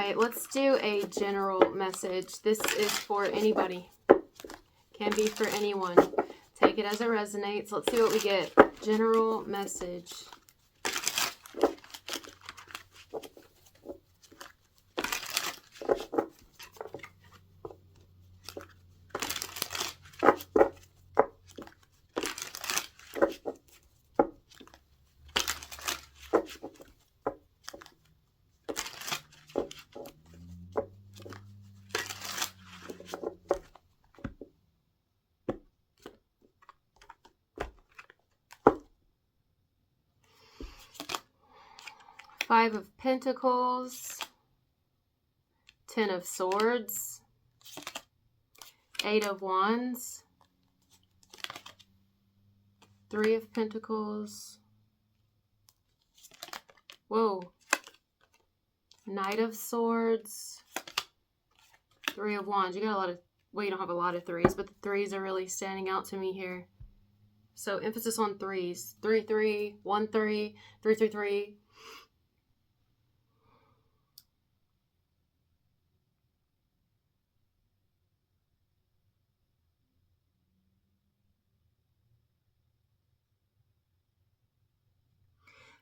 right, let's do a general message. This is for anybody. Can be for anyone. Take it as it resonates. Let's see what we get. General message. Five of Pentacles, Ten of Swords, Eight of Wands, Three of Pentacles, whoa, Knight of Swords, Three of Wands. You got a lot of, well, you don't have a lot of threes, but the threes are really standing out to me here. So emphasis on threes. 3, 3, 1, 3, 3, 3, 3.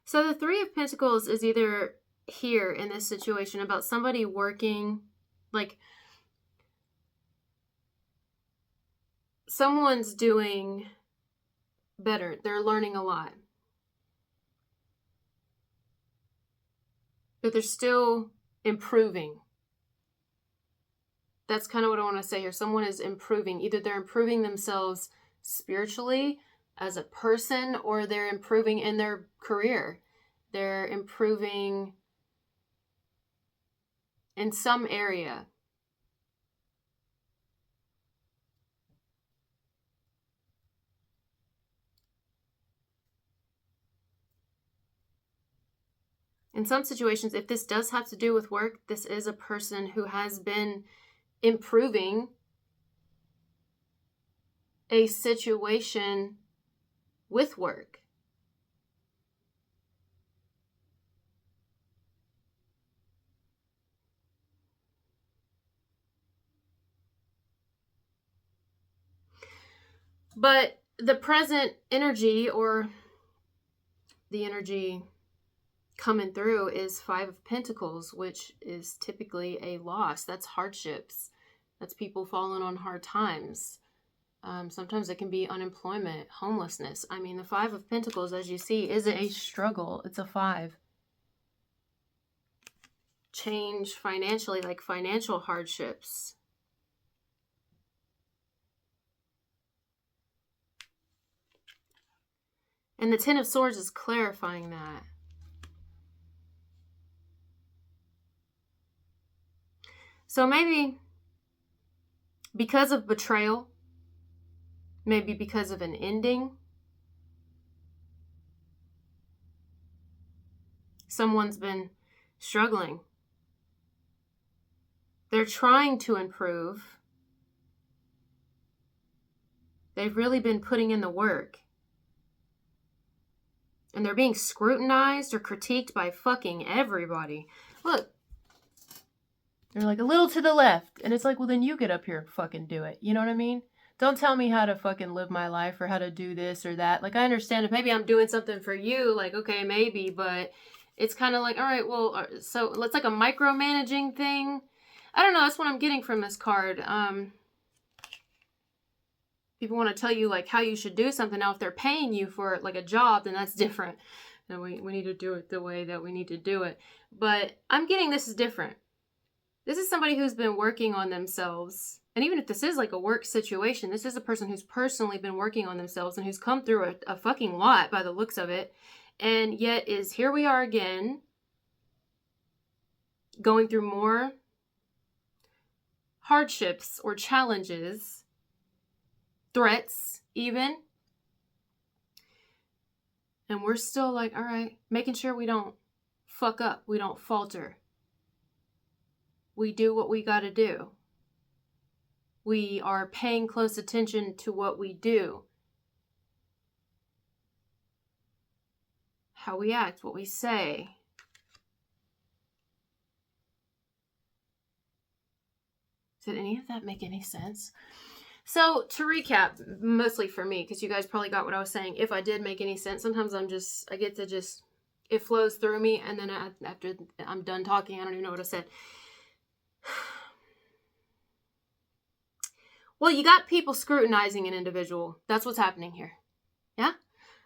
So the Three of Pentacles is either here in this situation about somebody working, like someone's doing better. They're learning a lot. But they're still improving. That's kind of what I want to say here. Someone is improving. Either they're improving themselves spiritually as a person, or they're improving in their career. They're improving in some area. In some situations, if this does have to do with work, this is a person who has been improving a situation with work. But the present energy, or the energy coming through, is Five of Pentacles, which is typically a loss. That's hardships. That's people falling on hard times. Sometimes it can be unemployment, homelessness. I mean, the Five of Pentacles, as you see, is a struggle. It's a 5. Change financially, like financial hardships. And the Ten of Swords is clarifying that. So maybe because of betrayal, maybe because of an ending, someone's been struggling. They're trying to improve. They've really been putting in the work. And they're being scrutinized or critiqued by fucking everybody. Look. They're like a little to the left. And it's like, well, then you get up here and fucking do it. You know what I mean? Don't tell me how to fucking live my life or how to do this or that. Like, I understand if maybe I'm doing something for you, like, okay, maybe, but it's kind of like, all right, well, so it's like a micromanaging thing. I don't know. That's what I'm getting from this card. People want to tell you like how you should do something. Now, if they're paying you for like a job, then that's different. Then we need to do it the way that we need to do it. But I'm getting this is different. This is somebody who's been working on themselves. And even if this is like a work situation, this is a person who's personally been working on themselves and who's come through a fucking lot by the looks of it. And yet is here we are again, going through more hardships or challenges, threats even. And we're still like, all right, making sure we don't fuck up, we don't falter. We do what we got to do. We are paying close attention to what we do. How we act, what we say. Did any of that make any sense? So to recap, mostly for me, because you guys probably got what I was saying. If I did make any sense, sometimes I get to just, it flows through me. And then after I'm done talking, I don't even know what I said. Well, you got people scrutinizing an individual. That's what's happening here. Yeah?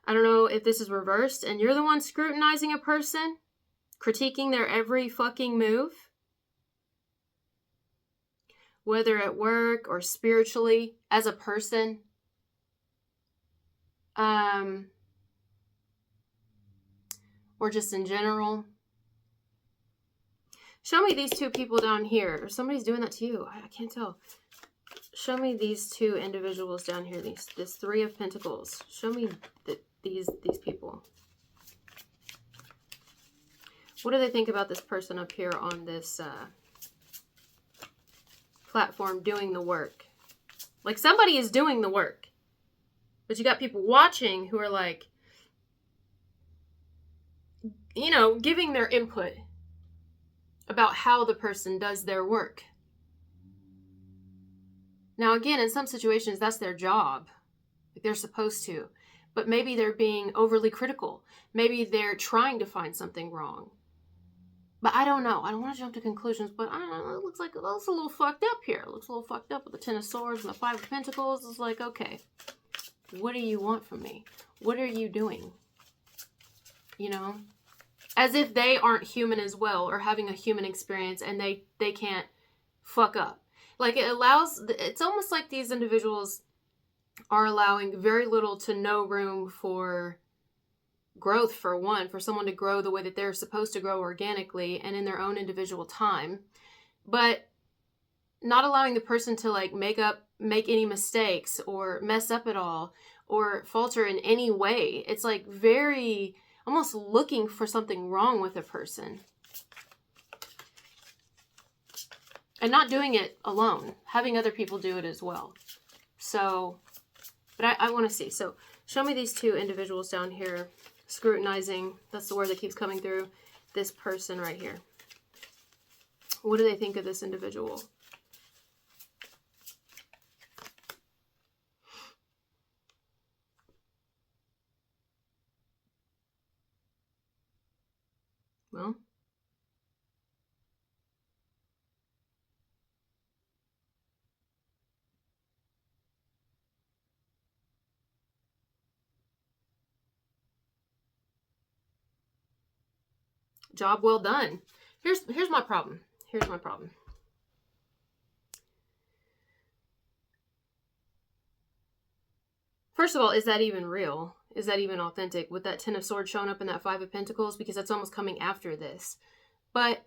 I don't know if this is reversed and you're the one scrutinizing a person, critiquing their every fucking move, whether at work or spiritually as a person. Or just in general. Show me these two people down here. Or somebody's doing that to you. I can't tell. Show me these two individuals down here. This Three of Pentacles. Show me these people. What do they think about this person up here on this platform doing the work? Like, somebody is doing the work. But you got people watching who are like, you know, giving their input about how the person does their work. Now, again, in some situations, that's their job. Like, they're supposed to. But maybe they're being overly critical. Maybe they're trying to find something wrong. But I don't know. I don't want to jump to conclusions, but I don't know. It looks like it looks a little fucked up here. It looks a little fucked up with the Ten of Swords and the Five of Pentacles. It's like, okay, what do you want from me? What are you doing? You know? As if they aren't human as well, or having a human experience, and they can't fuck up. Like, it's almost like these individuals are allowing very little to no room for growth, for one, for someone to grow the way that they're supposed to grow organically and in their own individual time, but not allowing the person to like make any mistakes or mess up at all or falter in any way. It's like very almost looking for something wrong with a person. And not doing it alone, having other people do it as well. So, but I want to see. So show me these two individuals down here. Scrutinizing, that's the word that keeps coming through. This person right here. What do they think of this individual? Well, job well done. Here's my problem. Here's my problem. First of all, is that even real? Is that even authentic? With that Ten of Swords showing up in that Five of Pentacles? Because that's almost coming after this. But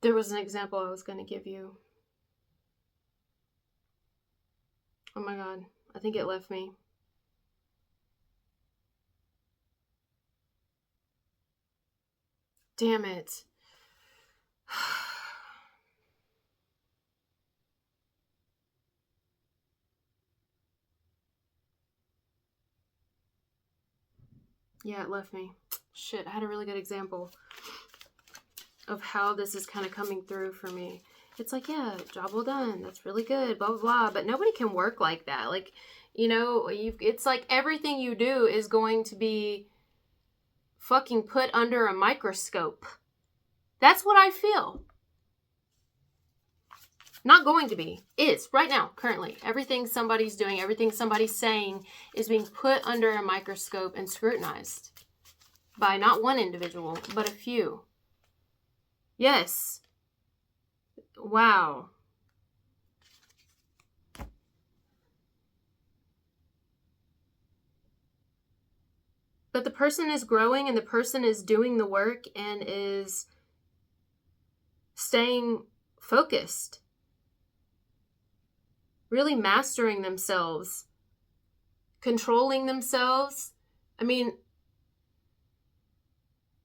there was an example I was going to give you. Oh my God. I think it left me. Damn it. Yeah, it left me. Shit, I had a really good example of how this is kind of coming through for me. It's like, yeah, job well done. That's really good, blah, blah, blah. But nobody can work like that. Like, you know, it's like everything you do is going to be fucking put under a microscope. That's what I feel. Not going to be. Is. Right now, currently. Everything somebody's doing, everything somebody's saying is being put under a microscope and scrutinized. By not one individual, but a few. Yes. Wow. But the person is growing and the person is doing the work and is staying focused. Really mastering themselves. Controlling themselves. I mean,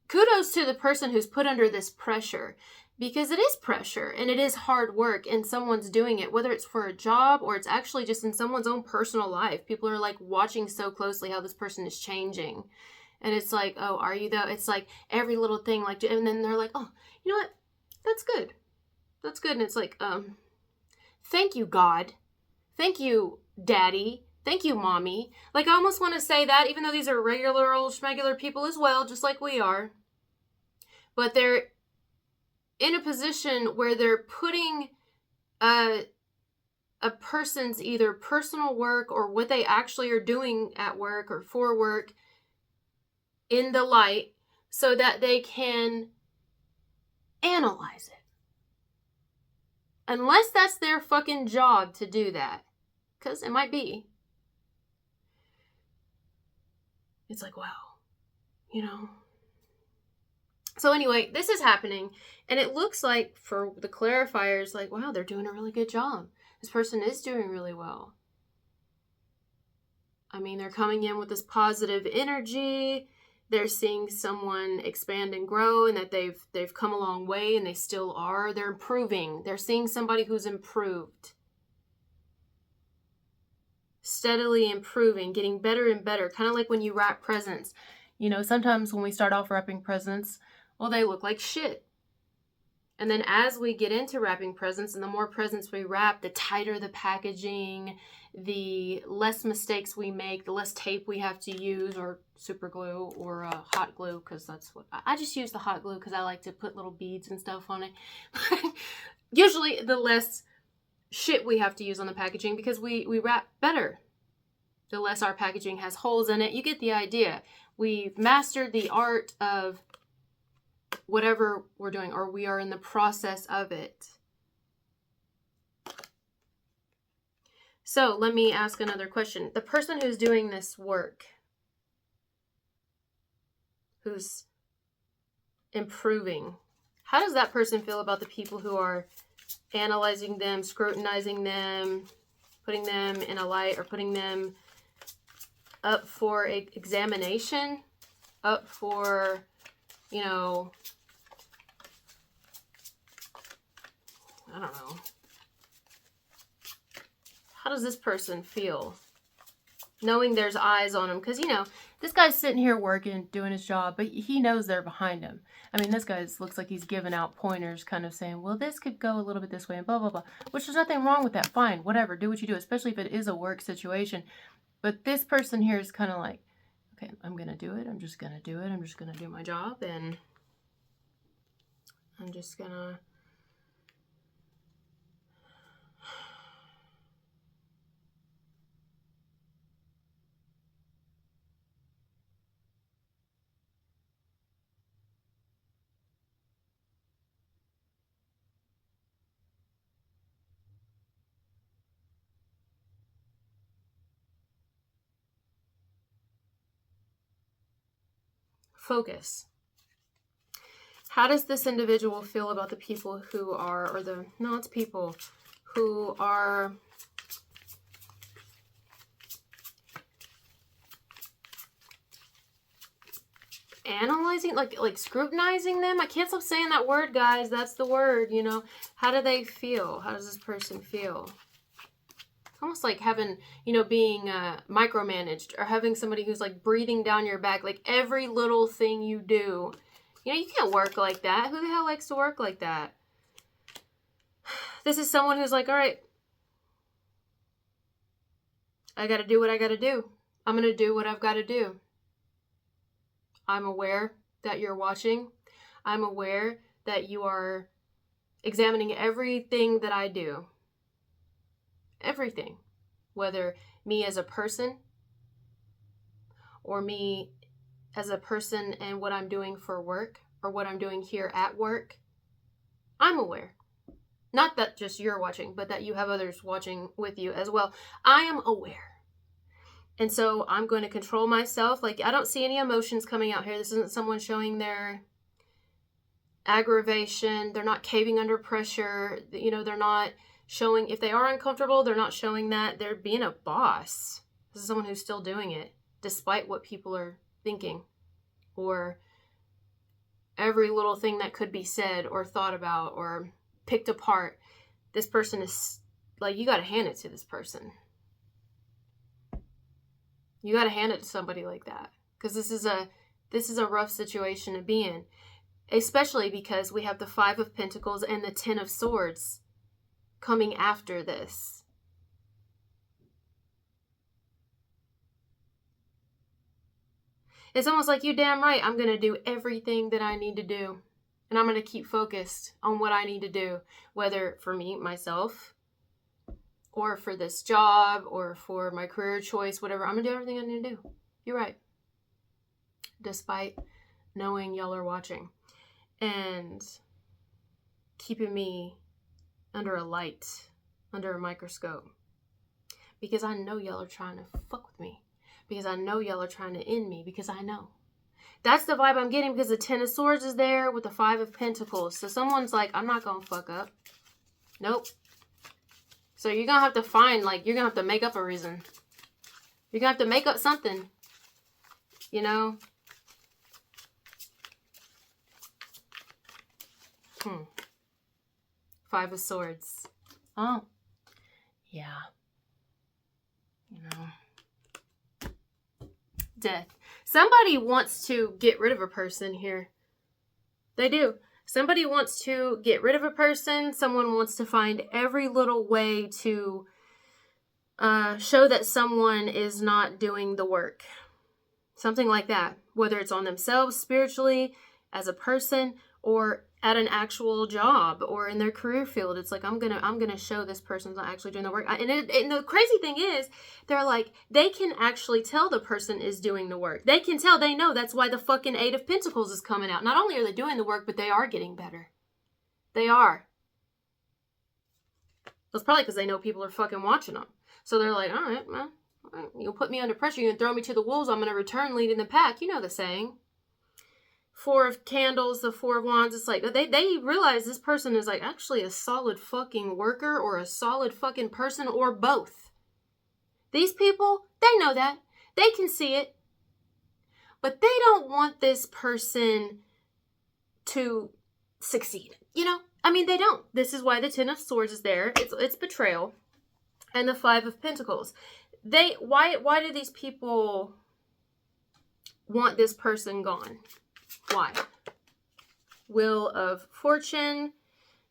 kudos to the person who's put under this pressure. Because it is pressure and it is hard work and someone's doing it, whether it's for a job or it's actually just in someone's own personal life. People are like watching so closely how this person is changing. And it's like, oh, are you though? It's like every little thing, like, and then they're like, oh, you know what? That's good. That's good. And it's like, Thank you, God. Thank you, Daddy. Thank you, Mommy. Like, I almost want to say that, even though these are regular old schmegular people as well, just like we are. But they're in a position where they're putting a person's either personal work or what they actually are doing at work or for work in the light so that they can analyze it. Unless that's their fucking job to do that. Because it might be. It's like, wow. You know? So anyway, this is happening. And it looks like, for the clarifiers, like, wow, they're doing a really good job. This person is doing really well. I mean, they're coming in with this positive energy. They're seeing someone expand and grow, and that they've come a long way, and they still are. They're improving. They're seeing somebody who's improved. Steadily improving, getting better and better. Kind of like when you wrap presents. You know, sometimes when we start off wrapping presents, well, they look like shit. And then as we get into wrapping presents, and the more presents we wrap, the tighter the packaging, the less mistakes we make, the less tape we have to use, or super glue, or hot glue, because that's what I just use the hot glue because I like to put little beads and stuff on it. Usually the less shit we have to use on the packaging because we wrap better. The less our packaging has holes in it. You get the idea. We've mastered the art of whatever we're doing, or we are in the process of it. So let me ask another question. The person who's doing this work, who's improving, how does that person feel about the people who are analyzing them, scrutinizing them, putting them in a light, or putting them up for examination, up for, you know, I don't know. How does this person feel? Knowing there's eyes on him. Because, you know, this guy's sitting here working, doing his job, but he knows they're behind him. I mean, this guy looks like he's giving out pointers, kind of saying, well, this could go a little bit this way, and blah, blah, blah. Which there's nothing wrong with that. Fine, whatever. Do what you do, especially if it is a work situation. But this person here is kind of like, okay, I'm going to do it. I'm just going to do it. I'm just going to do my job. And I'm just going to... focus. How does this individual feel about the people who are, or the, no, it's people who are analyzing, like scrutinizing them? I can't stop saying that word, guys. That's the word, you know. How do they feel? How does this person feel? It's almost like having, you know, being micromanaged, or having somebody who's like breathing down your back, like every little thing you do. You know, you can't work like that. Who the hell likes to work like that? This is someone who's like, all right, I got to do what I got to do. I'm going to do what I've got to do. I'm aware that you're watching. I'm aware that you are examining everything that I do. Everything. Whether me as a person, or me as a person and what I'm doing for work, or what I'm doing here at work. I'm aware. Not that just you're watching, but that you have others watching with you as well. I am aware. And so I'm going to control myself. Like, I don't see any emotions coming out here. This isn't someone showing their aggravation. They're not caving under pressure. You know, they're not showing, if they are uncomfortable, they're not showing that. They're being a boss. This is someone who's still doing it, despite what people are thinking, or every little thing that could be said or thought about or picked apart. This person is, like, you got to hand it to this person. You got to hand it to somebody like that, because this is a rough situation to be in, especially because we have the 5 of Pentacles and the 10 of Swords. coming after this. It's almost like, you damn right, I'm going to do everything that I need to do. And I'm going to keep focused on what I need to do, whether for me, myself, or for this job, or for my career choice, whatever. I'm going to do everything I need to do. You're right. Despite knowing y'all are watching and keeping me under a light, under a microscope. Because I know y'all are trying to fuck with me. Because I know y'all are trying to end me. Because I know. That's the vibe I'm getting, because the Ten of Swords is there with the Five of Pentacles. So someone's like, I'm not going to fuck up. Nope. So you're going to have to find, like, you're going to have to make up a reason. You're going to have to make up something. You know? Five of Swords. Oh. Yeah. You know. Death. Somebody wants to get rid of a person here. They do. Somebody wants to get rid of a person. Someone wants to find every little way to show that someone is not doing the work. Something like that. Whether it's on themselves spiritually, as a person, or at an actual job, or in their career field. It's like, I'm gonna show this person's not actually doing the work. And the crazy thing is, they're like, they can actually tell the person is doing the work. They can tell, they know. That's why the fucking Eight of Pentacles is coming out. Not only are they doing the work, but they are getting better. They are. It's probably because they know people are fucking watching them. So they're like, all right, man, all right, you'll put me under pressure, you can throw me to the wolves, I'm gonna return leading the pack. You know the saying. Four of Candles, the Four of Wands, it's like, they realize this person is like actually a solid fucking worker, or a solid fucking person, or both. These people, they know that. They can see it. But they don't want this person to succeed. You know? I mean, they don't. This is why the Ten of Swords is there. It's betrayal. And the Five of Pentacles. Why do these people want this person gone? Why? Wheel of Fortune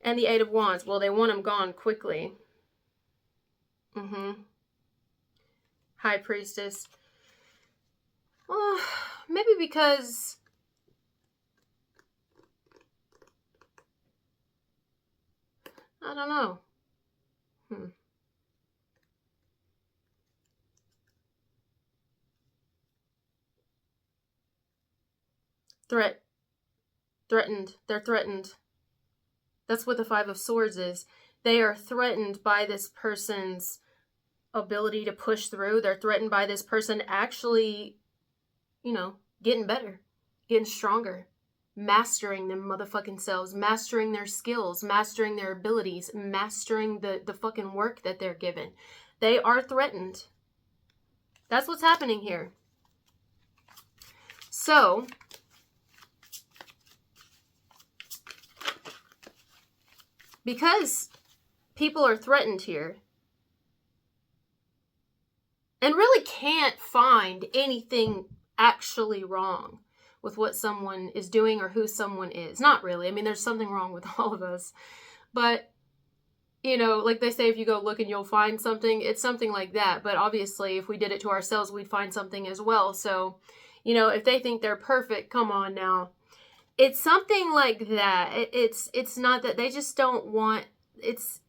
and the Eight of Wands. Well, they want them gone quickly. High Priestess. Well, maybe because I don't know. Threatened. They're threatened. That's what the Five of Swords is. They are threatened by this person's ability to push through. They're threatened by this person actually, you know, getting better, getting stronger, mastering them motherfucking selves, mastering their skills, mastering their abilities, mastering the fucking work that they're given. They are threatened. That's what's happening here. So, because people are threatened here and really can't find anything actually wrong with what someone is doing or who someone is. Not really. I mean, there's something wrong with all of us. But, you know, like they say, if you go looking, you'll find something. It's something like that. But obviously, if we did it to ourselves, we'd find something as well. So, you know, if they think they're perfect, come on now. It's something like that. It's not that they just don't want... It's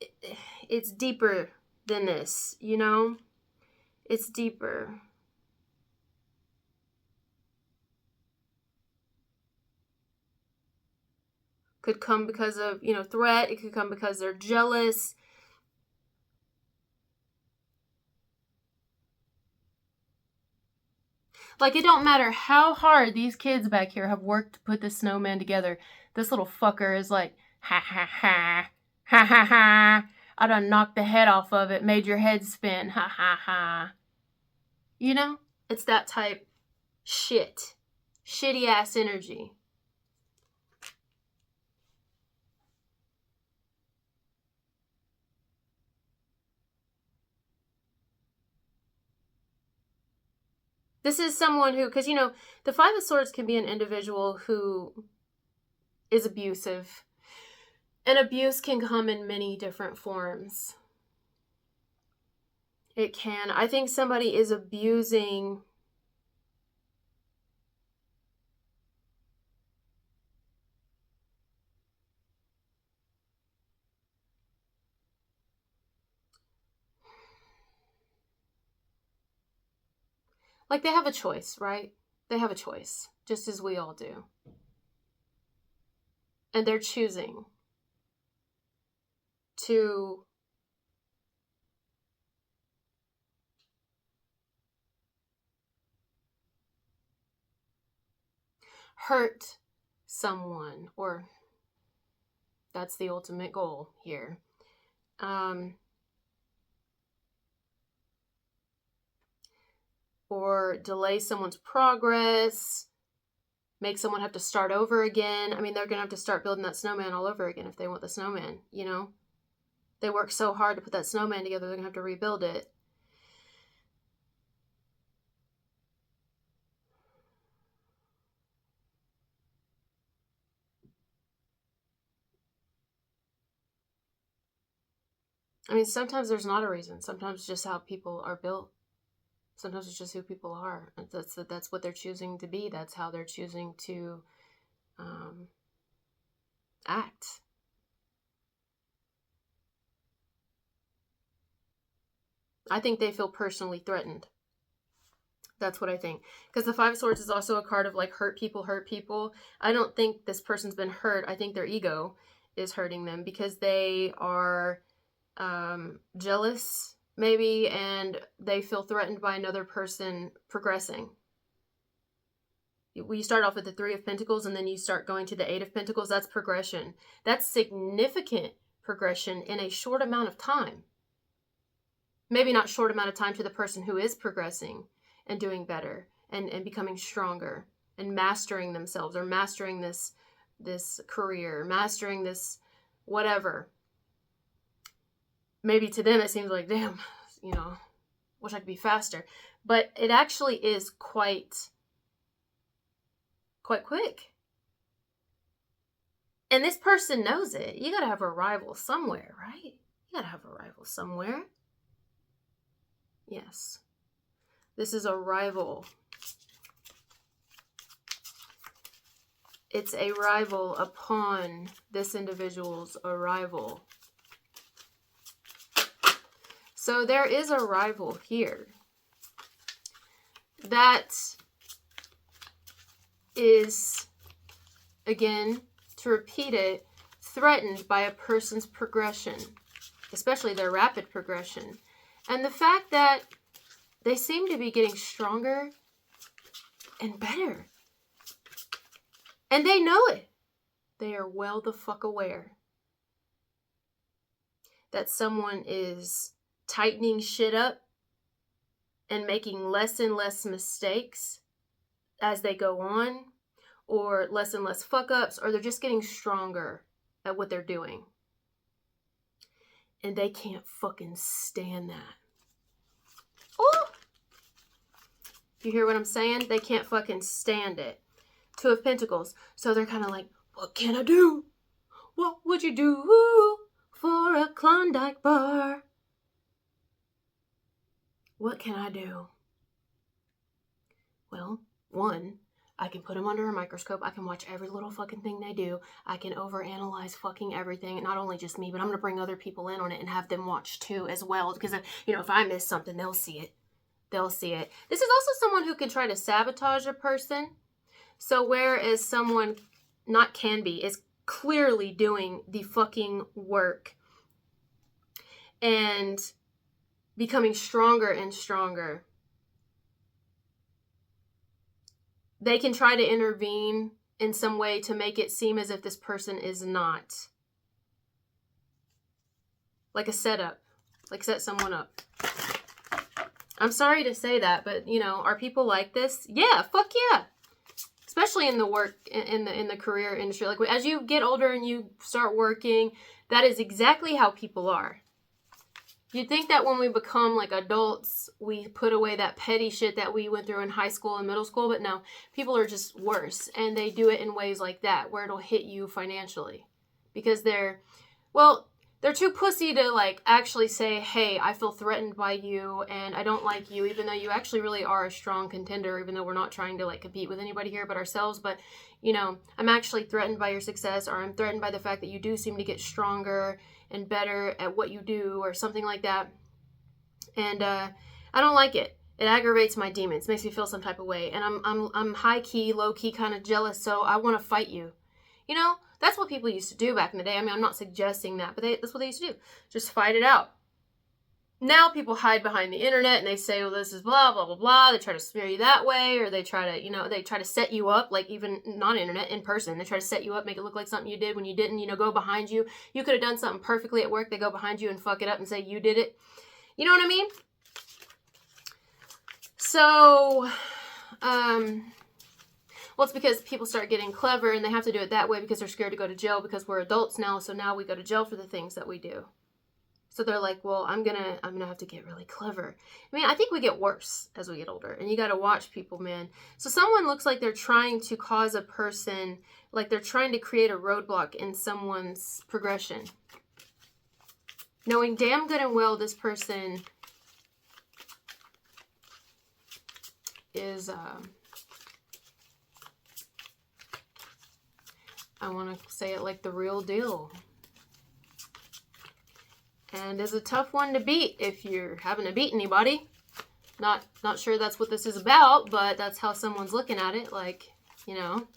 deeper than this, you know? It's deeper. Could come because of, you know, threat. It could come because they're jealous. Like, it don't matter how hard these kids back here have worked to put this snowman together. This little fucker is like, ha ha ha, ha ha ha. I done knocked the head off of it, made your head spin, ha ha ha. You know? It's that type shit. Shitty ass energy. This is someone who, because, you know, the Five of Swords can be an individual who is abusive And abuse can come in many different forms. It can. I think somebody is abusing like they have a choice, right? They have a choice, just as we all do. And they're choosing to hurt someone, or that's the ultimate goal here. Or delay someone's progress, make someone have to start over again. I mean, they're going to have to start building that snowman all over again if they want the snowman, you know? They worked so hard to put that snowman together, they're going to have to rebuild it. I mean, sometimes there's not a reason. Sometimes it's just how people are built. Sometimes it's just who people are. That's what they're choosing to be. That's how they're choosing to act. I think they feel personally threatened. That's what I think. Because the Five of Swords is also a card of like hurt people. I don't think this person's been hurt. I think their ego is hurting them because they are jealous maybe, and they feel threatened by another person progressing. You start off with the Three of Pentacles and then you start going to the Eight of Pentacles. That's progression. That's significant progression in a short amount of time. Maybe not short amount of time to the person who is progressing and doing better and becoming stronger and mastering themselves, or mastering this career, mastering this whatever. Maybe to them it seems like, damn, you know, wish I could be faster. But it actually is quite quick. And this person knows it. You gotta have a rival somewhere, right? You gotta have a rival somewhere. Yes. This is a rival. It's a rival upon this individual's arrival. So there is a rival here that is, again, to repeat it, threatened by a person's progression, especially their rapid progression. And the fact that they seem to be getting stronger and better. And they know it. They are well the fuck aware that someone is tightening shit up and making less and less mistakes as they go on, or less and less fuck ups, or they're just getting stronger at what they're doing. And they can't fucking stand that. Oh! You hear what I'm saying? They can't fucking stand it. Two of Pentacles. So they're kind of like, what can I do? What would you do for a Klondike bar? What can I do? Well, one, I can put them under a microscope. I can watch every little fucking thing they do. I can overanalyze fucking everything. Not only just me, but I'm going to bring other people in on it and have them watch too as well. Because, you know, if I miss something, they'll see it. They'll see it. This is also someone who can try to sabotage a person. So whereas someone is clearly doing the fucking work and becoming stronger and stronger, they can try to intervene in some way to make it seem as if this person is not. Like a setup. Like set someone up. I'm sorry to say that, but, you know, are people like this? Yeah, fuck yeah. Especially in the work, in the career industry. Like, as you get older and you start working, that is exactly how people are. You'd think that when we become like adults, we put away that petty shit that we went through in high school and middle school, but no, people are just worse, and they do it in ways like that, where it'll hit you financially, because they're too pussy to, like, actually say, hey, I feel threatened by you and I don't like you, even though you actually really are a strong contender, even though we're not trying to, like, compete with anybody here but ourselves. But, you know, I'm actually threatened by your success, or I'm threatened by the fact that you do seem to get stronger and better at what you do, or something like that. And I don't like it. It aggravates my demons, makes me feel some type of way. And I'm high-key, low-key kind of jealous, so I want to fight you. You know? That's what people used to do back in the day. I mean, I'm not suggesting that, but that's what they used to do. Just fight it out. Now people hide behind the internet and they say, well, this is blah, blah, blah, blah. They try to smear you that way, or they try to, you know, they try to set you up, like even non-internet, in person. They try to set you up, make it look like something you did when you didn't, you know, go behind you. You could have done something perfectly at work. They go behind you and fuck it up and say you did it. You know what I mean? So, well, it's because people start getting clever and they have to do it that way because they're scared to go to jail, because we're adults now. So now we go to jail for the things that we do. So they're like, well, I'm gonna have to get really clever. I mean, I think we get worse as we get older, and you got to watch people, man. So someone looks like they're trying to cause a person, like they're trying to create a roadblock in someone's progression, knowing damn good and well this person is, I want to say it like the real deal. And is a tough one to beat if you're having to beat anybody. Not sure that's what this is about, but that's how someone's looking at it, like, you know.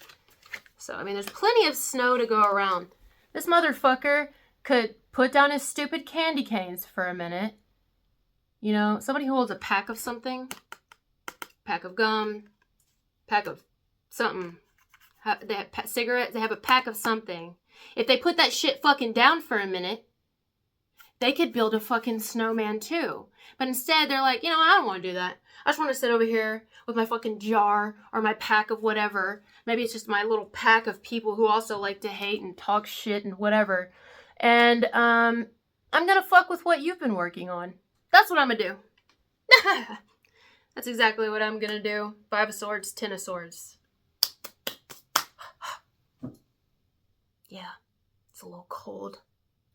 So, I mean, there's plenty of snow to go around. This motherfucker could put down his stupid candy canes for a minute. You know, somebody who holds a pack of something, pack of gum, pack of something. They have cigarettes, they have a pack of something. If they put that shit fucking down for a minute, they could build a fucking snowman too. But instead, they're like, you know, I don't want to do that. I just want to sit over here with my fucking jar or my pack of whatever. Maybe it's just my little pack of people who also like to hate and talk shit and whatever. And I'm going to fuck with what you've been working on. That's what I'm going to do. That's exactly what I'm going to do. 5 of swords, 10 of swords. Yeah, it's a little cold.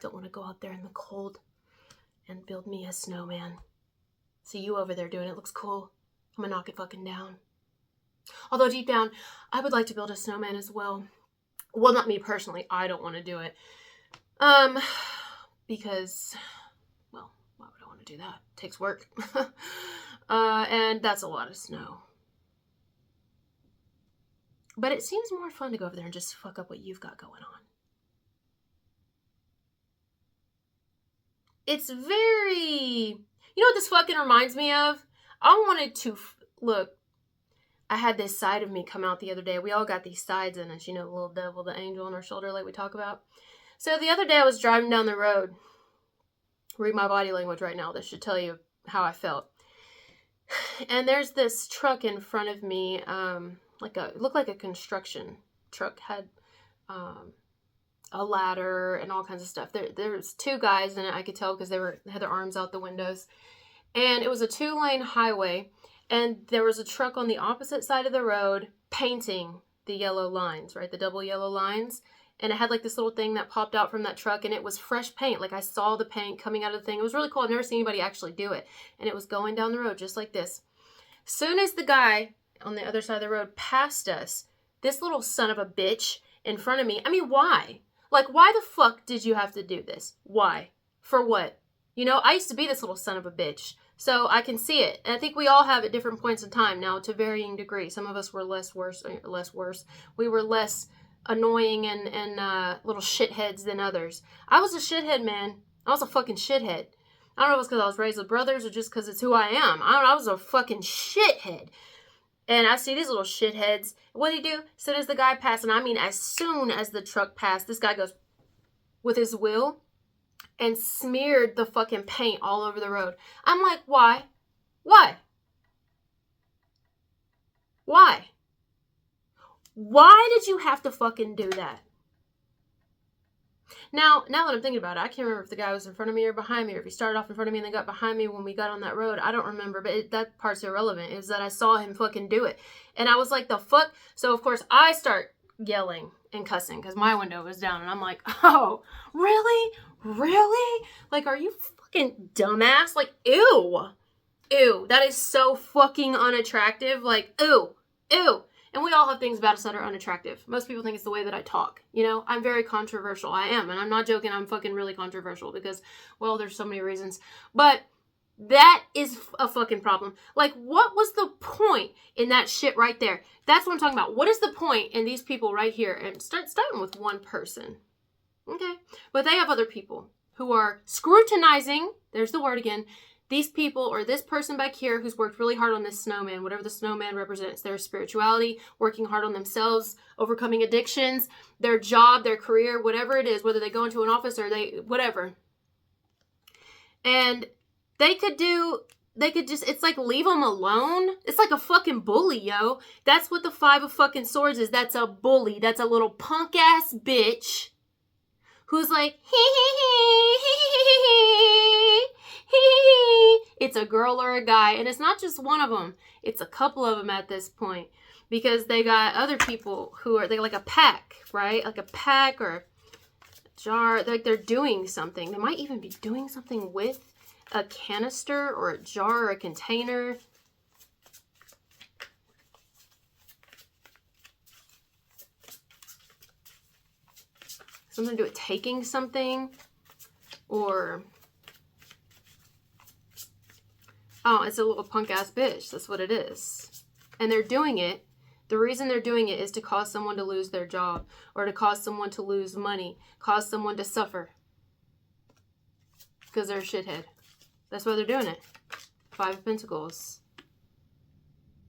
Don't want to go out there in the cold and build me a snowman. See you over there doing it. Looks cool. I'm gonna knock it fucking down. Although deep down, I would like to build a snowman as well. Well, not me personally. I don't want to do it. Because, well, why would I want to do that? It takes work. And that's a lot of snow. But it seems more fun to go over there and just fuck up what you've got going on. It's very... You know what this fucking reminds me of? I wanted to... Look, I had this side of me come out the other day. We all got these sides in us. You know, the little devil, the angel on our shoulder like we talk about. So the other day I was driving down the road. Read my body language right now. This should tell you how I felt. And there's this truck in front of me. It looked like a construction truck. Had... a ladder and all kinds of stuff. There was 2 guys in it. I could tell because they had their arms out the windows. And it was a 2-lane highway. And there was a truck on the opposite side of the road painting the yellow lines, right? The double yellow lines. And it had like this little thing that popped out from that truck. And it was fresh paint. Like I saw the paint coming out of the thing. It was really cool. I've never seen anybody actually do it. And it was going down the road just like this. Soon as the guy on the other side of the road passed us, this little son of a bitch in front of me. I mean, why? Like, why the fuck did you have to do this? Why? For what? You know, I used to be this little son of a bitch. So I can see it. And I think we all have at different points in time now to varying degrees. Some of us were less worse. We were less annoying and little shitheads than others. I was a shithead, man. I was a fucking shithead. I don't know if it's because I was raised with brothers or just because it's who I am. I don't know. I was a fucking shithead. And I see these little shitheads. What do you do? As soon as the guy passed, and I mean as soon as the truck passed, this guy goes with his wheel and smeared the fucking paint all over the road. I'm like, why? Why? Why? Why did you have to fucking do that? Now that I'm thinking about it, I can't remember if the guy was in front of me or behind me, or if he started off in front of me and then got behind me when we got on that road. I don't remember, but that part's irrelevant. Is that I saw him fucking do it. And I was like, the fuck? So, of course, I start yelling and cussing because my window was down. And I'm like, oh, really? Really? Like, are you fucking dumbass? Like, ew. Ew. That is so fucking unattractive. Like, ew. Ew. And we all have things about us that are unattractive. Most people think it's the way that I talk. You know, I'm very controversial. I am. And I'm not joking. I'm fucking really controversial because, well, there's so many reasons. But that is a fucking problem. Like, what was the point in that shit right there? That's what I'm talking about. What is the point in these people right here? And starting with one person. Okay. But they have other people who are scrutinizing. There's the word again. These people, or this person back here who's worked really hard on this snowman, whatever the snowman represents, their spirituality, working hard on themselves, overcoming addictions, their job, their career, whatever it is, whether they go into an office or whatever. And they could just, it's like, leave them alone. It's like a fucking bully, yo. That's what the 5 of fucking swords is. That's a bully. That's a little punk ass bitch who's like, it's a girl or a guy. And it's not just one of them. It's a couple of them at this point. Because they got other people who are, they're like a pack, right? Like a pack or a jar. Like they're doing something. They might even be doing something with a canister or a jar or a container. Something to do with taking something or... Oh, it's a little punk ass bitch. That's what it is. And they're doing it. The reason they're doing it is to cause someone to lose their job or to cause someone to lose money, cause someone to suffer. Because they're a shithead. That's why they're doing it. 5 of Pentacles.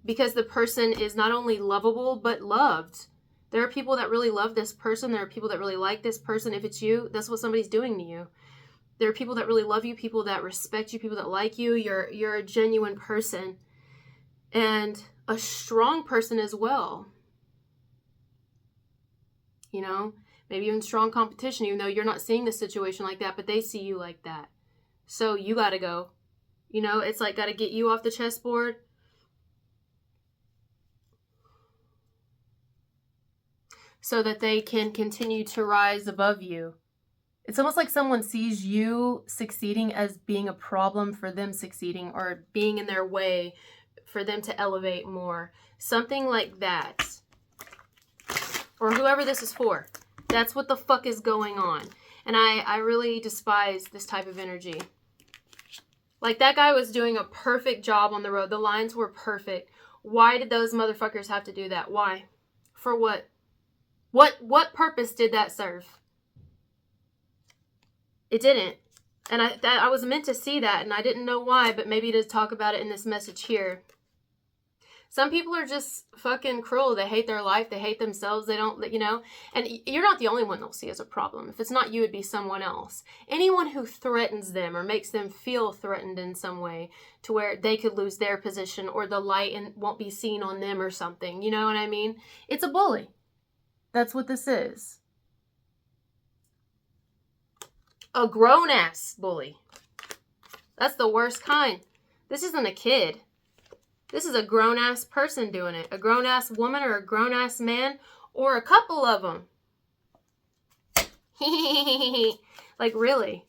Because the person is not only lovable, but loved. There are people that really love this person. There are people that really like this person. If it's you, that's what somebody's doing to you. There are people that really love you, people that respect you, people that like you. You're a genuine person. And a strong person as well. You know, maybe even strong competition, even though you're not seeing the situation like that, but they see you like that. So you got to go. You know, it's like got to get you off the chessboard. So that they can continue to rise above you. It's almost like someone sees you succeeding as being a problem for them succeeding or being in their way for them to elevate more. Something like that. Or whoever this is for. That's what the fuck is going on. And I really despise this type of energy. Like that guy was doing a perfect job on the road. The lines were perfect. Why did those motherfuckers have to do that? Why? For what? What purpose did that serve? It didn't. And I was meant to see that, and I didn't know why, but maybe to talk about it in this message here. Some people are just fucking cruel. They hate their life. They hate themselves. They don't, you know. And you're not the only one they'll see as a problem. If it's not you, it'd be someone else. Anyone who threatens them or makes them feel threatened in some way to where they could lose their position or the light and won't be seen on them or something. You know what I mean? It's a bully. That's what this is. A grown-ass bully. That's the worst kind. This isn't a kid. This is a grown-ass person doing it. A grown-ass woman or a grown-ass man or a couple of them. Like, really?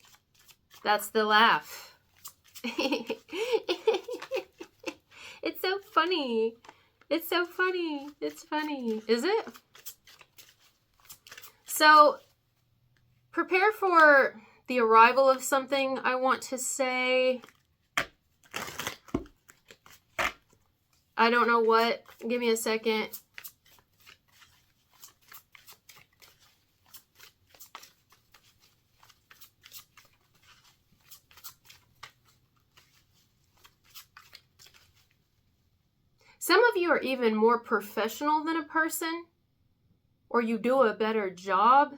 That's the laugh. It's so funny. It's so funny. It's funny. Is it? So, prepare for the arrival of something, I want to say. I don't know what. Give me a second. Some of you are even more professional than a person, or you do a better job.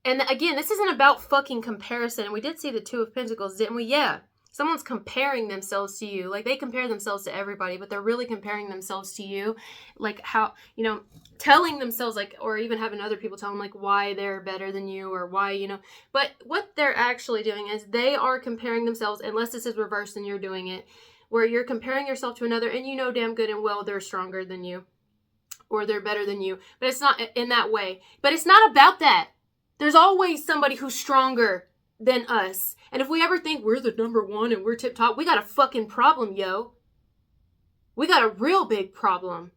And again, this isn't about fucking comparison. We did see the 2 of Pentacles, didn't we? Yeah. Someone's comparing themselves to you. Like, they compare themselves to everybody, but they're really comparing themselves to you. Like, how, you know, telling themselves, like, or even having other people tell them, like, why they're better than you or why, you know. But what they're actually doing is they are comparing themselves, unless this is reversed and you're doing it, where you're comparing yourself to another and you know damn good and well they're stronger than you. or they're better than you. But it's not in that way. But it's not about that. There's always somebody who's stronger than us. And if we ever think we're the number one and we're tip top, we got a fucking problem, yo. We got a real big problem.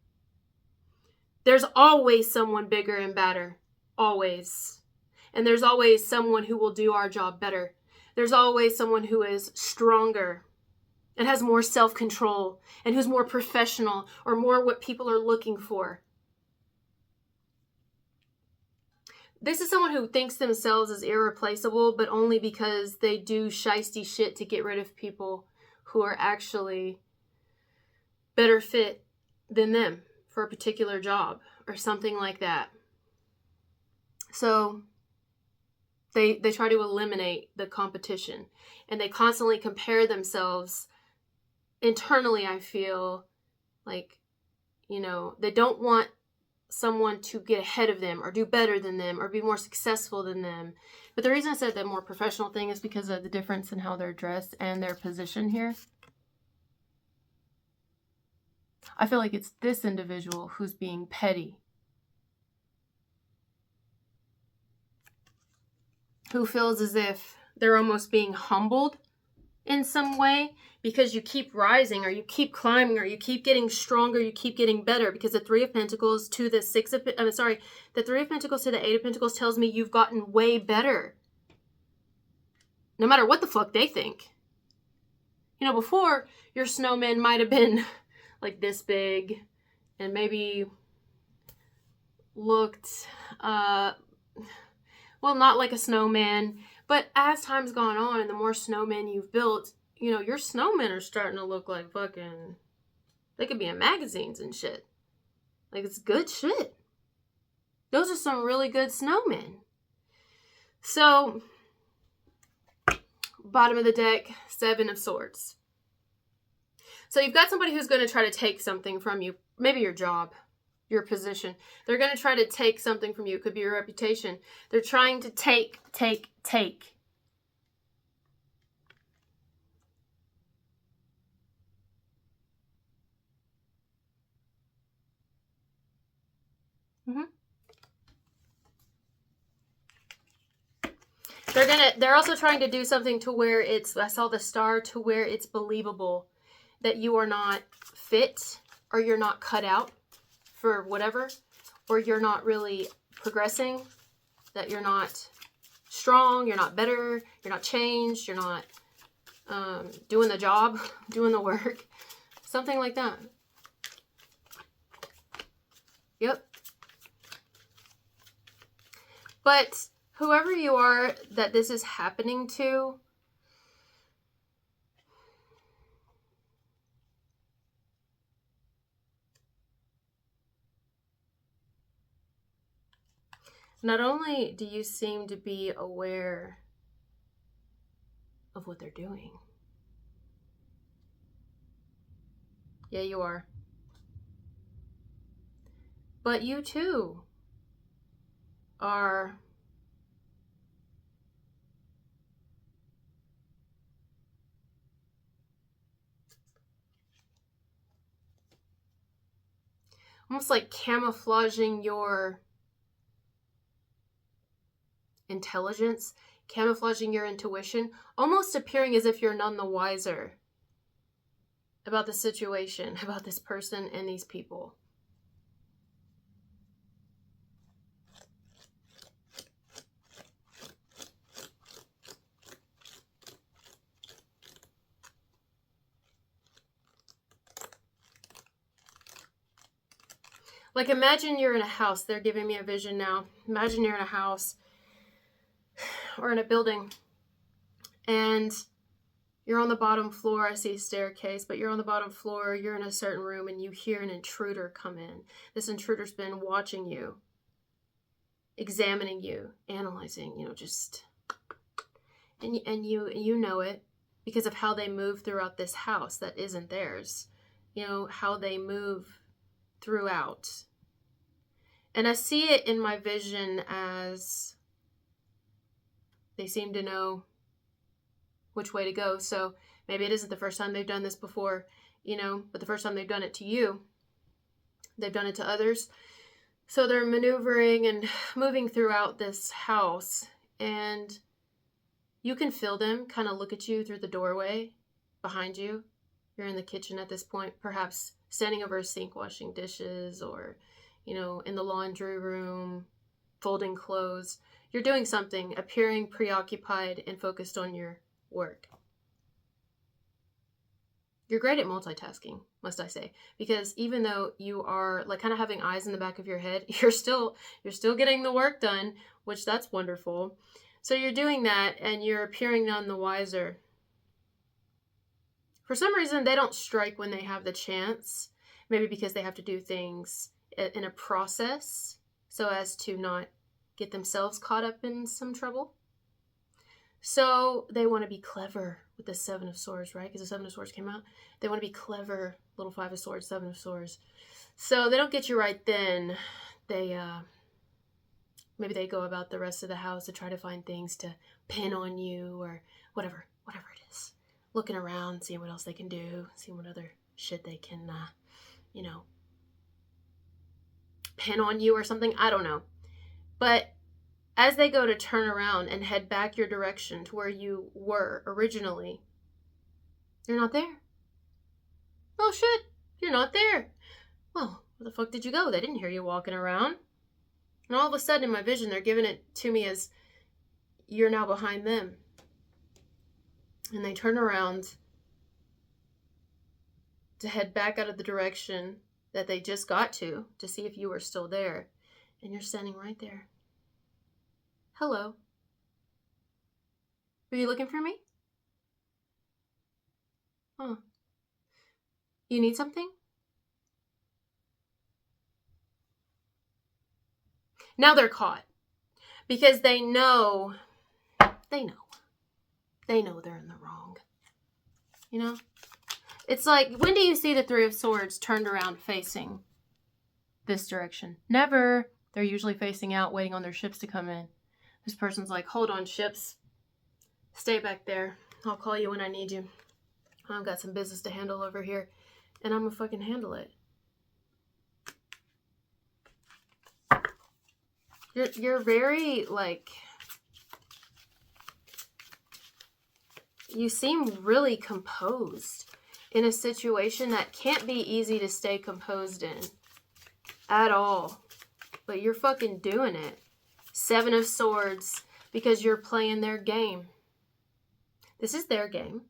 There's always someone bigger and badder. Always. And there's always someone who will do our job better. There's always someone who is stronger and has more self-control and who's more professional or more what people are looking for. This is someone who thinks themselves as irreplaceable, but only because they do shiesty shit to get rid of people who are actually better fit than them for a particular job or something like that. So they try to eliminate the competition, and they constantly compare themselves internally. I feel like, they don't want someone to get ahead of them or do better than them or be more successful than them. But the reason I said that more professional thing is because of the difference in how they're dressed and their position here. I feel like it's this individual who's being petty, who feels as if they're almost being humbled in some way because you keep rising or you keep climbing or you keep getting stronger, you keep getting better. Because the Three of Pentacles to the the Three of Pentacles to the Eight of Pentacles tells me you've gotten way better. No matter what the fuck they think. Before, your snowman might have been like this big and maybe looked, not like a snowman. But as time's gone on and the more snowmen you've built, your snowmen are starting to look like fucking, they could be in magazines and shit. Like, it's good shit. Those are some really good snowmen. So, bottom of the deck, Seven of Swords. So you've got somebody who's going to try to take something from you. Maybe your job, your position. They're going to try to take something from you. It could be your reputation. They're trying to take. They're also trying to do something to where I saw the star, to where it's believable that you are not fit or you're not cut out for whatever, or you're not really progressing, that you're not strong, you're not better, you're not changed, you're not doing the job, doing the work, something like that. Yep. But whoever you are that this is happening to, not only do you seem to be aware of what they're doing. Yeah, you are. But you too are almost like camouflaging your intelligence, camouflaging your intuition, almost appearing as if you're none the wiser about the situation, about this person and these people. Like, imagine you're in a house. They're giving me a vision now. Imagine you're in a house or in a building and you're on the bottom floor. I see a staircase, but you're on the bottom floor. You're in a certain room and you hear an intruder come in. This intruder's been watching you, examining you, analyzing, and you know it because of how they move throughout this house that isn't theirs. How they move throughout. And I see it in my vision as they seem to know which way to go. So maybe it isn't the first time they've done this before, but the first time they've done it to you, They've done it to others. So they're maneuvering and moving throughout this house, and you can feel them kind of look at you through the doorway behind you. You're in the kitchen at this point, perhaps standing over a sink washing dishes, or, in the laundry room, folding clothes. You're doing something, appearing preoccupied and focused on your work. You're great at multitasking, must I say, because even though you are like kind of having eyes in the back of your head, you're still getting the work done, which that's wonderful. So you're doing that and you're appearing none the wiser. For some reason, they don't strike when they have the chance, maybe because they have to do things in a process so as to not get themselves caught up in some trouble. So they want to be clever with the Seven of Swords, right? Because the Seven of Swords came out. They want to be clever, little Five of Swords, Seven of Swords. So they don't get you right then. Maybe they go about the rest of the house to try to find things to pin on you or whatever it is. Looking around, seeing what else they can do, seeing what other shit they can, pin on you or something. I don't know. But as they go to turn around and head back your direction to where you were originally, you're not there. Oh shit, you're not there. Well, where the fuck did you go? They didn't hear you walking around. And all of a sudden in my vision, they're giving it to me as you're now behind them. And they turn around to head back out of the direction that they just got to see if you were still there. And you're standing right there. Hello. Were you looking for me? Huh. You need something? Now they're caught. Because they know they're in the wrong. It's like, when do you see the Three of Swords turned around facing this direction? Never. They're usually facing out, waiting on their ships to come in. This person's like, hold on, ships. Stay back there. I'll call you when I need you. I've got some business to handle over here. And I'm gonna fucking handle it. You're very, you seem really composed in a situation that can't be easy to stay composed in at all. But you're fucking doing it. Seven of Swords, because you're playing their game. This is their game.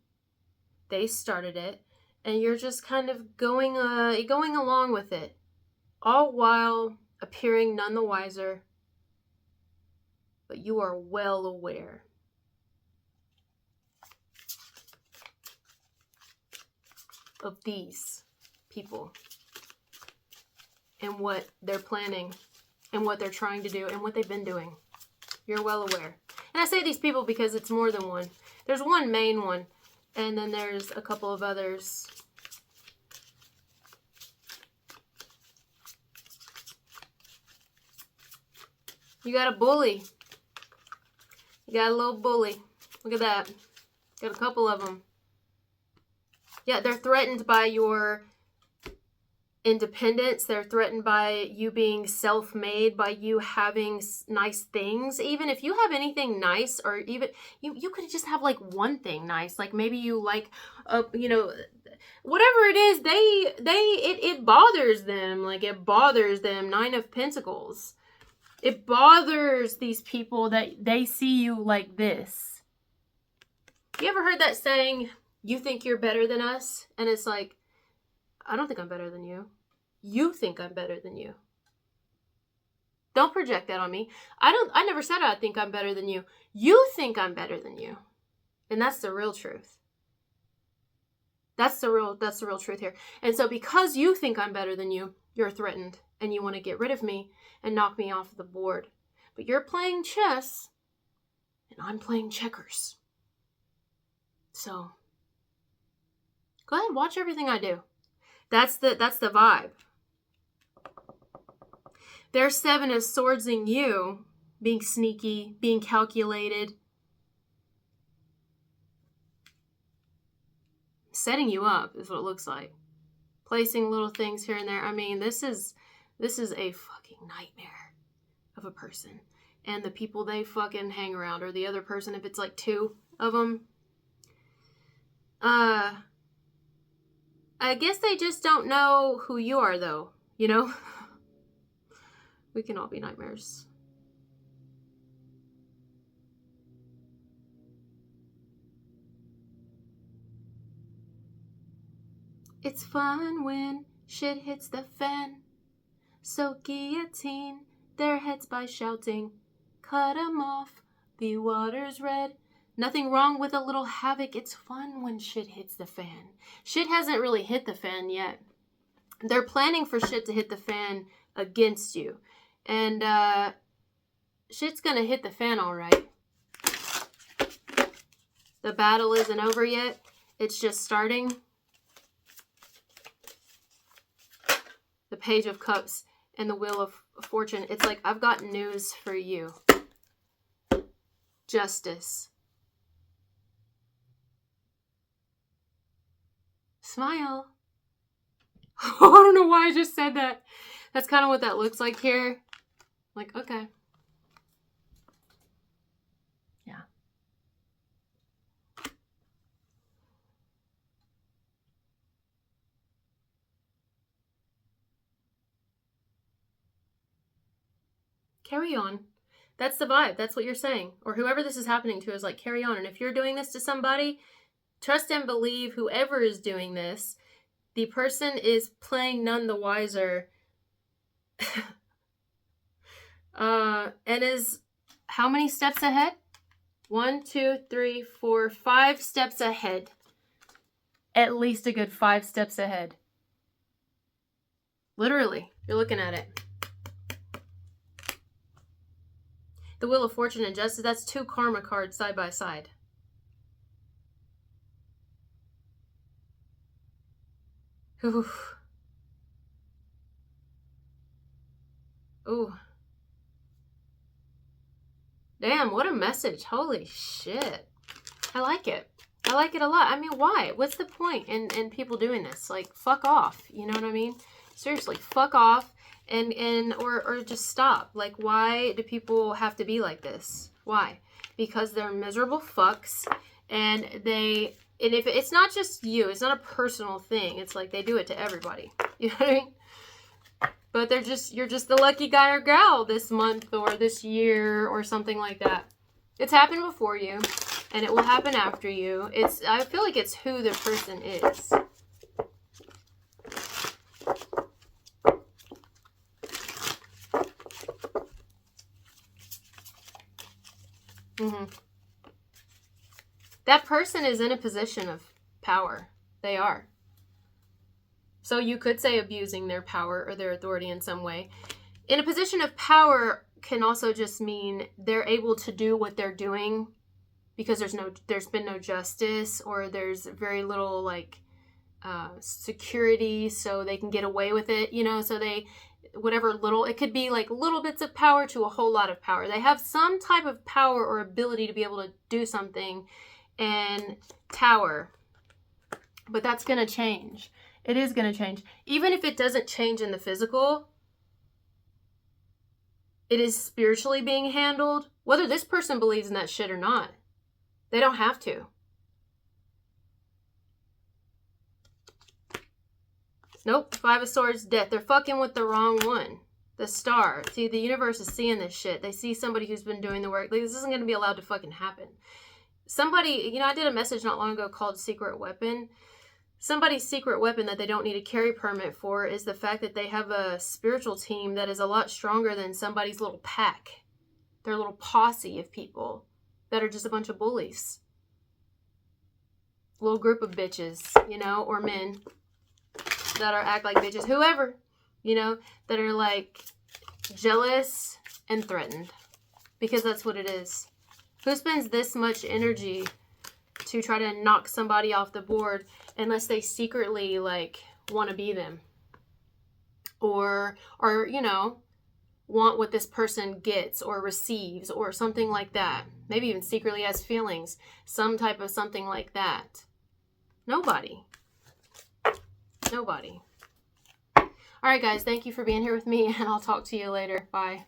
They started it, and you're just kind of going along with it, all while appearing none the wiser. But you are well aware of these people and what they're planning and what they're trying to do and what they've been doing. You're well aware. And I say these people because it's more than one. There's one main one, and then there's a couple of others. You got a bully. You got a little bully. Look at that. Got a couple of them. Yeah, they're threatened by your independence. They're threatened by you being self-made, by you having nice things. Even if you have anything nice, or even you could just have like one thing nice, like maybe you like whatever it is, it bothers them. Like, it bothers them. Nine of Pentacles. It bothers these people that they see you like this. You ever heard that saying, you think you're better than us? And it's like, I don't think I'm better than you. You think I'm better than you. Don't project that on me. I never said I think I'm better than you. You think I'm better than you. And that's the real truth. That's the real truth here. And so because you think I'm better than you, you're threatened and you want to get rid of me and knock me off the board. But you're playing chess and I'm playing checkers. So go ahead and watch everything I do. That's the vibe. There's Seven of Swords in you, being sneaky, being calculated, setting you up is what it looks like. placing little things here and there. I mean, this is a fucking nightmare of a person. And the people they fucking hang around, or the other person, if it's like two of them. I guess they just don't know who you are, though, you know? We can all be nightmares. It's fun when shit hits the fan. So guillotine their heads by shouting, cut 'em off, the water's red. Nothing wrong with a little havoc. It's fun when shit hits the fan. Shit hasn't really hit the fan yet. They're planning for shit to hit the fan against you. And shit's gonna hit the fan all right. The battle isn't over yet. It's just starting. The Page of Cups and the Wheel of Fortune. It's like, I've got news for you. Justice. Smile. I don't know why I just said that. That's kind of what that looks like here. Like, okay. Yeah. Carry on. That's the vibe. That's what you're saying. Or whoever this is happening to is like, carry on. And if you're doing this to somebody, trust and believe whoever is doing this, the person is playing none the wiser. And is how many steps ahead? 1, 2, 3, 4, 5 steps ahead. At least a good 5 steps ahead. Literally, you're looking at it. The Wheel of Fortune and Justice, that's 2 karma cards side by side. Oof. Ooh. Damn, what a message. Holy shit. I like it. I like it a lot. I mean, why? What's the point in people doing this? Like, fuck off. You know what I mean? Seriously, fuck off or just stop. Like, why do people have to be like this? Why? Because they're miserable fucks, and if it's not just you, it's not a personal thing. It's like they do it to everybody. You know what I mean? But you're just the lucky guy or gal this month or this year or something like that. It's happened before you, and it will happen after you. I feel like it's who the person is. Mm-hmm. That person is in a position of power. They are. So you could say abusing their power or their authority in some way. In a position of power can also just mean they're able to do what they're doing because there's been no justice, or there's very little security, so they can get away with it, you know, so it could be like little bits of power to a whole lot of power. They have some type of power or ability to be able to do something and tower. But that's going to change. It is going to change. Even if it doesn't change in the physical, it is spiritually being handled, whether this person believes in that shit or not. They don't have to. Nope. 5 of Swords, death. They're fucking with the wrong one. The Star. See, the universe is seeing this shit. They see somebody who's been doing the work. Like, this isn't going to be allowed to fucking happen. Somebody, I did a message not long ago called Secret Weapon. Somebody's secret weapon that they don't need a carry permit for is the fact that they have a spiritual team that is a lot stronger than somebody's little pack. Their little posse of people that are just a bunch of bullies. A little group of bitches, or men that act like bitches. Whoever, that are like jealous and threatened. Because that's what it is. Who spends this much energy to try to knock somebody off the board unless they secretly want to be them, or want what this person gets or receives or something like that? Maybe even secretly has feelings, some type of something like that. Nobody. All right, guys, thank you for being here with me, and I'll talk to you later. Bye.